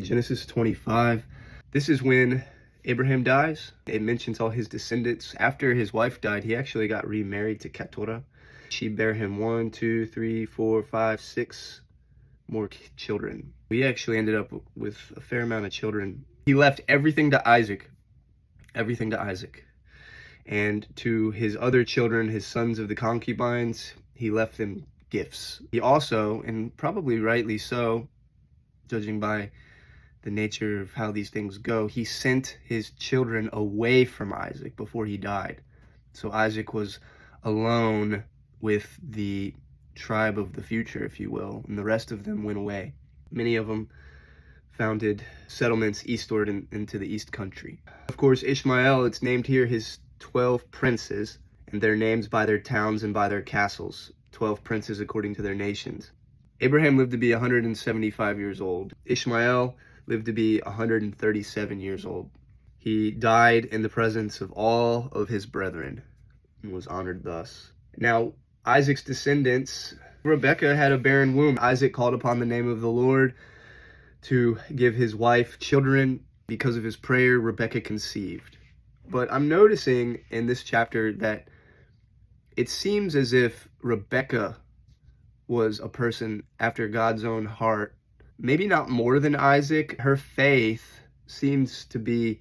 Genesis 25. This is when Abraham dies. It mentions all his descendants. After his wife died, he actually got remarried to Keturah. She bare him 1, 2, 3, 4, 5, 6 more children. We actually ended up with a fair amount of children. He left everything to Isaac. Everything to Isaac. And to his other children, his sons of the concubines, he left them gifts. He also, and probably rightly so, judging by the nature of how these things go, he sent his children away from Isaac before he died. So Isaac was alone with the tribe of the future, if you will, and the rest of them went away. Many of them founded settlements eastward into the east country. Of course, Ishmael, it's named here his 12 princes, and their names by their towns and by their castles. 12 princes according to their nations. Abraham lived to be 175 years old. Ishmael lived to be 137 years old. He died in the presence of all of his brethren and was honored thus. Now, Isaac's descendants, Rebekah had a barren womb. Isaac called upon the name of the Lord to give his wife children. Because of his prayer, Rebekah conceived. But I'm noticing in this chapter that it seems as if Rebekah was a person after God's own heart. Maybe not more than Isaac. Her faith seems to be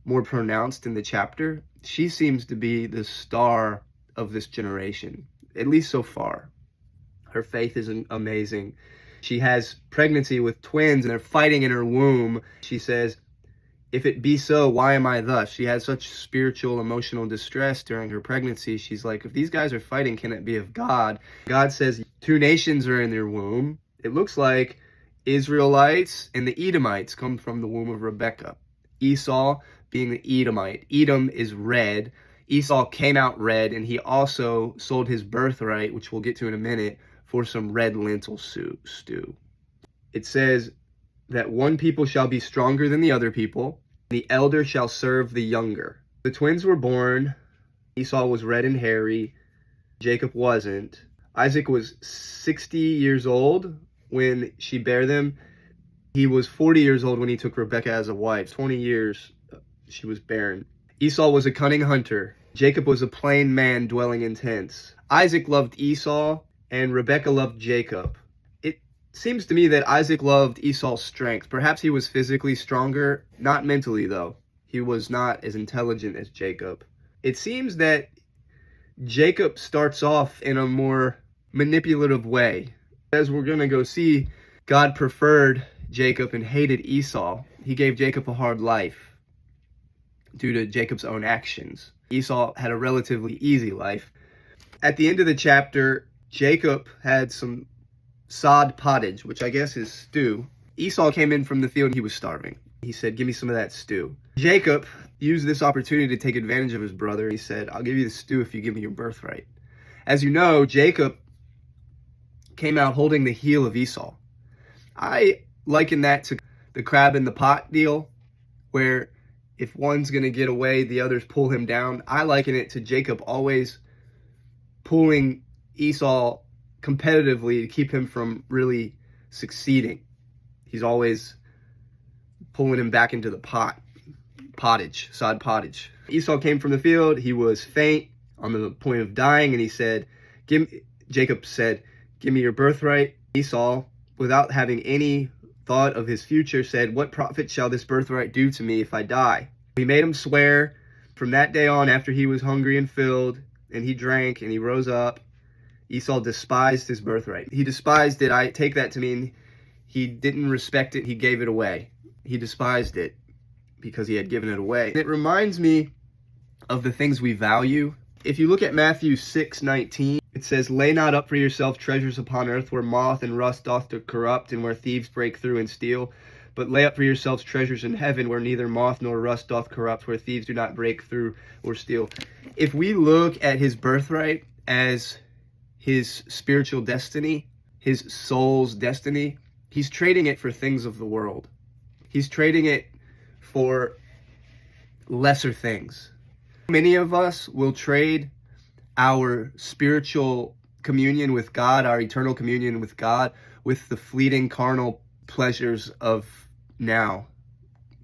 more pronounced in the chapter. She seems to be the star of this generation, at least so far. Her faith is amazing. She has pregnancy with twins and they're fighting in her womb. She says, "If it be so, why am I thus?" She had such spiritual, emotional distress during her pregnancy. She's like, if these guys are fighting, can it be of God? God says 2 nations are in their womb. It looks like Israelites and the Edomites come from the womb of Rebekah. Esau being the Edomite. Edom is red. Esau came out red, and he also sold his birthright, which we'll get to in a minute, for some red lentil stew. It says that one people shall be stronger than the other people. The elder shall serve the younger. The twins were born. Esau was red and hairy. Jacob wasn't. Isaac was 60 years old when she bare them. He was 40 years old when he took Rebekah as a wife. 20 years she was barren. Esau was a cunning hunter. Jacob was a plain man dwelling in tents. Isaac loved Esau and Rebekah loved Jacob. Seems to me that Isaac loved Esau's strength. Perhaps he was physically stronger, not mentally though. He was not as intelligent as Jacob. It seems that Jacob starts off in a more manipulative way. As we're going to go see, God preferred Jacob and hated Esau. He gave Jacob a hard life due to Jacob's own actions. Esau had a relatively easy life. At the end of the chapter, Jacob had some sod pottage, which I guess is stew. Esau came in from the field and he was starving. He said, "Give me some of that stew." Jacob used this opportunity to take advantage of his brother. He said, "I'll give you the stew if you give me your birthright." As you know, Jacob came out holding the heel of Esau. I liken that to the crab in the pot deal, where if one's going to get away, the others pull him down. I liken it to Jacob always pulling Esau competitively to keep him from really succeeding. He's always pulling him back into the pottage, sod pottage. Esau came from the field. He was faint, on the point of dying, and he said, Jacob said, "Give me your birthright." Esau, without having any thought of his future, said, "What profit shall this birthright do to me if I die?" He made him swear. From that day on, after he was hungry and filled, and he drank and he rose up, Esau despised his birthright. He despised it. I take that to mean he didn't respect it. He gave it away. He despised it because he had given it away. It reminds me of the things we value. If you look at Matthew 6:19, it says, "Lay not up for yourself treasures upon earth, where moth and rust doth corrupt, and where thieves break through and steal. But lay up for yourselves treasures in heaven, where neither moth nor rust doth corrupt, where thieves do not break through or steal." If we look at his birthright as his spiritual destiny, his soul's destiny, he's trading it for things of the world. He's trading it for lesser things. Many of us will trade our spiritual communion with God, our eternal communion with God, with the fleeting carnal pleasures of now,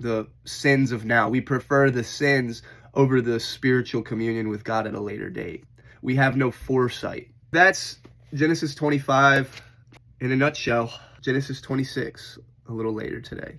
the sins of now. We prefer the sins over the spiritual communion with God at a later date. We have no foresight. That's Genesis 25 in a nutshell. Genesis 26 a little later today.